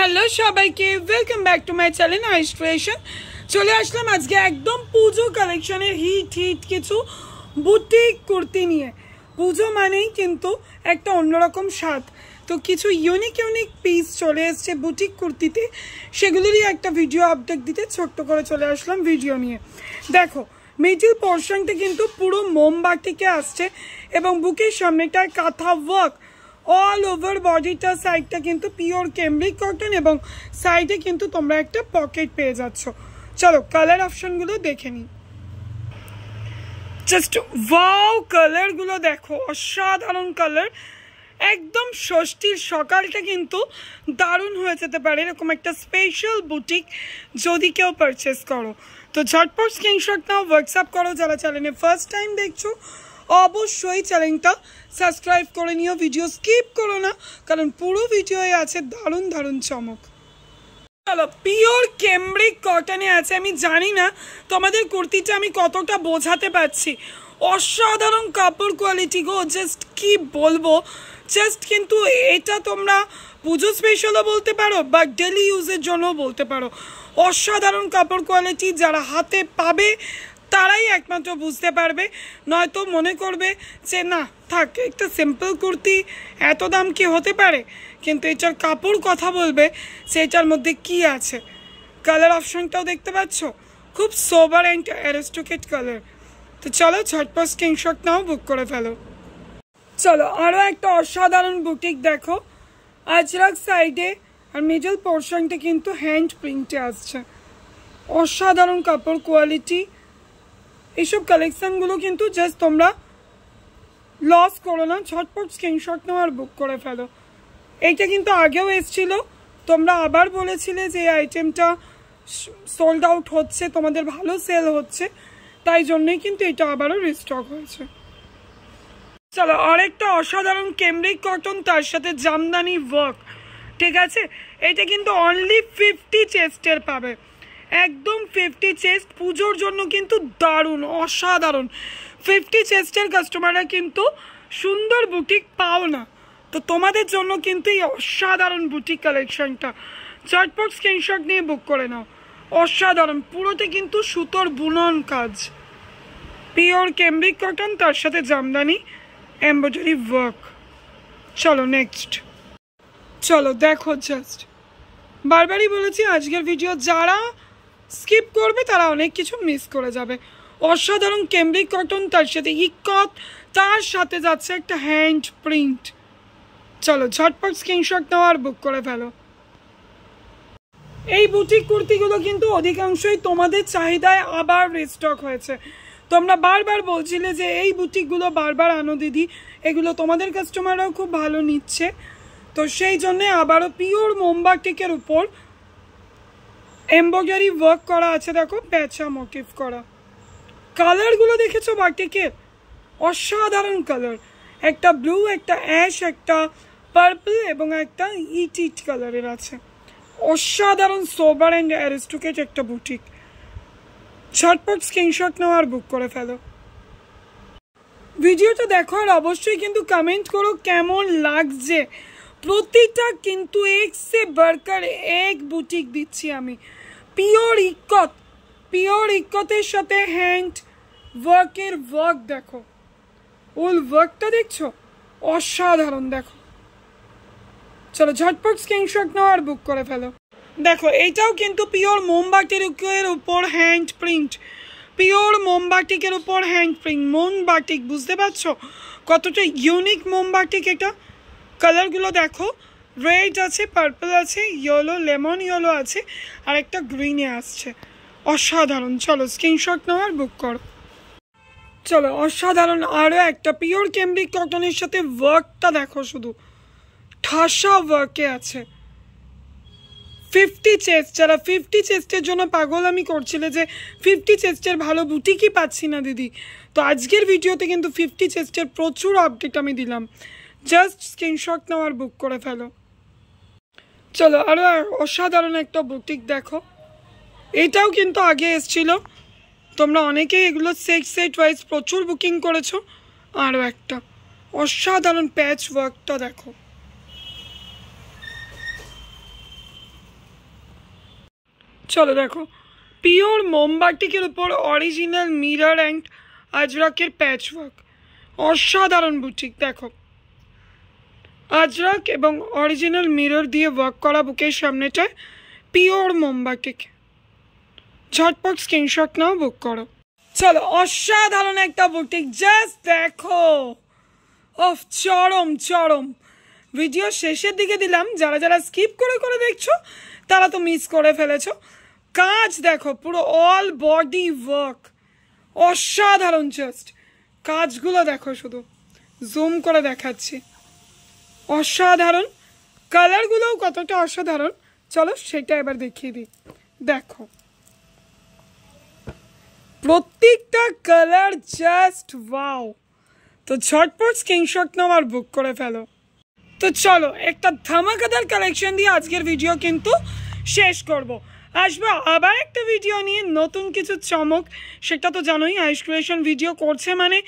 Hello সবাইকে, welcome back to my channel ice creation. চলে আসলাম আজকে একদম পুজো কালেকশনের হিট কিছু বুটিক কুর্তি নিয়ে। পুজো মানেই কিন্তু একটা অন্যরকম স্বাদ, তো কিছু ইউনিক পিস চলে এসছে বুটিক কুর্তিতে, সেগুলোরই একটা ভিডিও আপডেট দিতে ছোট্ট করে চলে আসলাম ভিডিও নিয়ে। দেখো, মিডল পোর্শনটা কিন্তু পুরো মোমবাটিকে আসছে এবং বুকের সামনেটায় কাঁথা ওয়ার্ক, অল ওভার বডিটা সাইডটা কিন্তু পিওর ক্যামব্রিক কটন এবং সাইডে কিন্তু তোমরা একটা পকেট পেয়ে যাচ্ছ। চলো কালার অপশনগুলো দেখে নিই। জাস্ট ওয়াও, কালারগুলো দেখো, অসাধারণ কালার। একদম ষষ্ঠীর সকালটা কিন্তু দারুণ হয়ে যেতে পারে এরকম একটা স্পেশাল বুটিক যদি কেউ পারচেস করো। তো ঝটপট স্ক্রিনশট নাও, হোয়াটসঅ্যাপ করো। যারা চ্যানেলে ফার্স্ট টাইম দেখছো অবশ্যই চ্যানেলটা সাবস্ক্রাইব করে নিও, ভিডিও স্কিপ করো না, কারণ পুরো ভিডিওয়ে আছে দারুণ দারুণ চমক। চলো, পিওর ক্যামব্রিক কটনে আছে। আমি জানি না তোমাদের কুর্তিটা আমি কতটা বোঝাতে পারছি, অসাধারণ কাপড় কোয়ালিটি গো, জাস্ট কি বলবো। জাস্ট কিন্তু এটা তোমরা পুজো স্পেশালও বলতে পারো বা ডেলি ইউজের জন্যও বলতে পারো। অসাধারণ কাপড় কোয়ালিটি, যারা হাতে পাবে তারাই একমাত্র বুঝতে পারবে, নয়তো মনে করবে যে না থাক, একটা সিম্পল কুর্তি এত দাম কি হতে পারে। কিন্তু এটার কাপড় কথা বলবে সেটার মধ্যে কি আছে। কালার অপশনটাও দেখতে পাচ্ছ, খুব সোবার অ্যান্ড অ্যারিস্টোক্রেট কালার। তো চলো ঝটপট স্ক্রিনশট নাও, বুক করে ফেলো। চলো আরও একটা অসাধারণ বুটিক দেখো, আজরাক সাইডে আর মিডল পোর্শনটা কিন্তু হ্যান্ড প্রিন্টে আসছে। অসাধারণ কাপড় কোয়ালিটি। এইসব কালেকশানগুলো কিন্তু জাস্ট তোমরা লস করো না, ঝটপট স্ক্রিনশট নাও আর বুক করে ফেলো। এইটা কিন্তু আগেও এসছিল, তোমরা আবার বলেছিলে যে এই আইটেমটা সোল্ড আউট হচ্ছে, তোমাদের ভালো সেল হচ্ছে, তাই জন্যই কিন্তু এটা আবারও রিস্টক হয়েছে। চলো আরেকটা অসাধারণ ক্যামব্রিক কটন, তার সাথে জামদানি ওয়ার্ক, ঠিক আছে। এটা কিন্তু অনলি 50 চেস্টের পাবে, একদম 50 চেস্ট। পুজোর জন্য কিন্তু দারুণ অসাধারণ। 50 চেস্টের কাস্টমাররা কিন্তু সুন্দর বুটিক পাও না, তো তোমাদের জন্য কিন্তু এই অসাধারণ বুটিক কালেকশনটা। ঝটপট স্ক্রিনশট নিয়ে বুক করে নাও। অসাধারণ, পুরোটা কিন্তু সুতোর বুনন কাজ, পিওর ক্যামব্রিক কটন, তার সাথে জামদানি এমব্রয়ডারি ওয়ার্ক। চলো নেক্সট। চলো দেখো, জাস্ট বারবারই বলেছি আজকের ভিডিও যারা স্কিপ করবে তারা অনেক কিছু মিস করে যাবে। অসাধারণ ক্যামব্রিক কটন, তার সাথে ইকত, তার সাথে যাচ্ছে একটা হ্যান্ড প্রিন্ট। চলো ঝটপট স্ক্রিনশট নাও আর বুক করে ফেলো। এই বুটিক কুর্তিগুলো কিন্তু অধিকাংশই তোমাদের চাহিদায় আবার রিস্টক হয়েছে। তোমরা বারবার বলছিলে যে এই বুটিকগুলো বারবার আনো দিদি, এগুলো তোমাদের কাস্টমাররাও খুব ভালো নিচ্ছে, তো সেই জন্যে আবারও পিওর মোমবাটিকের উপর এমব্রয়ডারি ওয়ার্ক করা আছে। দেখো প্যাচা মোটিভ করা। কালারগুলো দেখেছো বাটিকের, অসাধারণ কালার। একটা ব্লু, একটা অ্যাশ, একটা পার্পল এবং একটা ইট কালারের আছে। অসাধারণ সোবার অ্যান্ড অ্যারিস্টোক্রেট একটা বুটিক। ঝটপট স্ক্রিনশট নাও আর বুক করে ফেলো। ভিডিওটা দেখো আর অবশ্যই কিন্তু কমেন্ট করো কেমন লাগছে। প্রতিটা কিন্তু এক সে বারকার এক বুটিক দিচ্ছি আমি। পিওর ইকত, পিওর ইকতের সাথে হ্যান্ড ওয়ার্কের ওয়ার্ক দেখো, ওল ওয়ার্কটা দেখছো, অসাধারণ দেখো। চলো ঝটপট স্ক্রিনশট নাও আর বুক করে ফেলো। দেখো এইটাও কিন্তু পিওর মোমবাটিকের উপর হ্যান্ড প্রিন্ট, পিওর মোমবাটিকের উপর হ্যান্ড প্রিন্ট। মোমবাটিক, বুঝতে পারছো কতটা ইউনিক মোমবাটিক এটা। কালারগুলো দেখো, রেড আছে, পার্পল আছে, ইয়েলো, লেমন ইয়েলো আছে, আর একটা গ্রিনে আসছে। অসাধারণ। চলো স্ক্রিনশট নাও আর বুক করো। চলো অসাধারণ আরও একটা পিওর ক্যামব্রিক কটনের সাথে ওয়ার্কটা দেখো, শুধু ঠাসা ওয়ার্কে আছে। 50 চেস্ট, যারা 50 চেস্টের জন্য পাগল আমি করছিলে যে 50 চেস্টের ভালো বুটিকই পাচ্ছি না দিদি, তো আজকের ভিডিওতে কিন্তু 50 চেস্টের প্রচুর আপডেট আমি দিলাম। জাস্ট স্ক্রিনশট নাও আর বুক করে ফেলো। চলো আরও অসাধারণ একটা বুটিক দেখো, এটাও কিন্তু আগে এসছিল, তোমরা অনেকেই এগুলো সেট ওয়াইজ প্রচুর বুকিং করেছো। আরও একটা অসাধারণ প্যাচ ওয়ার্কটা দেখো, চলো দেখো, পিওর মোমবাটিকের উপর অরিজিনাল মিরর অ্যান্ড আজরাকের প্যাচ ওয়ার্ক, অসাধারণ বুটিক। দেখো আজরাক এবং অরিজিনাল মিরর দিয়ে ওয়ার্ক করা বুকের সামনেটায় পিওর মোমবাটিক। ঝটপট স্ক্রিনশট নাও, বুক করো। চলো, অসাধারণ একটা বুটিক, জাস্ট দেখো। অফ চরম চরম। ভিডিও শেষের দিকে দিলাম, যারা যারা স্কিপ করে করে দেখছো তারা তো মিস করে ফেলেছো। কাজ দেখো, পুরো অল বডি ওয়ার্ক, অসাধারণ। জাস্ট কাজগুলো দেখো, শুধু জুম করে দেখাচ্ছি, অসাধারণ। কালারগুলোও কতটা অসাধারণ, চলো সেটা এবার দেখিয়ে দিই। দেখো প্রত্যেকটা কালার জাস্ট ওয়াও। তো ঝটপট স্ক্রিনশট নাও আর বুক করে ফেলো। তো চলো, একটা ধামাকাদার কালেকশন দিয়ে আজকের ভিডিও কিন্তু শেষ করব। আসবো আবার একটা ভিডিও নিয়ে, নতুন কিছু চমক। সেটা তো জানোই, আয়ুষ ক্রিয়েশন ভিডিও করছে মানে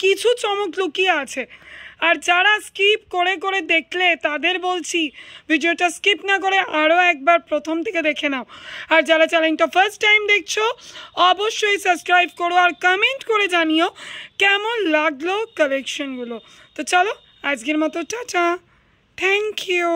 কিছু চমক লুকিয়ে আছে। আর যারা স্কিপ করে করে দেখলে তাদের বলছি ভিডিওটা স্কিপ না করে আরও একবার প্রথম থেকে দেখে নাও। আর যারা চ্যানেলটা ফার্স্ট টাইম দেখছো অবশ্যই সাবস্ক্রাইব করো আর কমেন্ট করে জানিও কেমন লাগলো কালেকশনগুলো। তো চলো, আজকের মতো টাটা, থ্যাংক ইউ।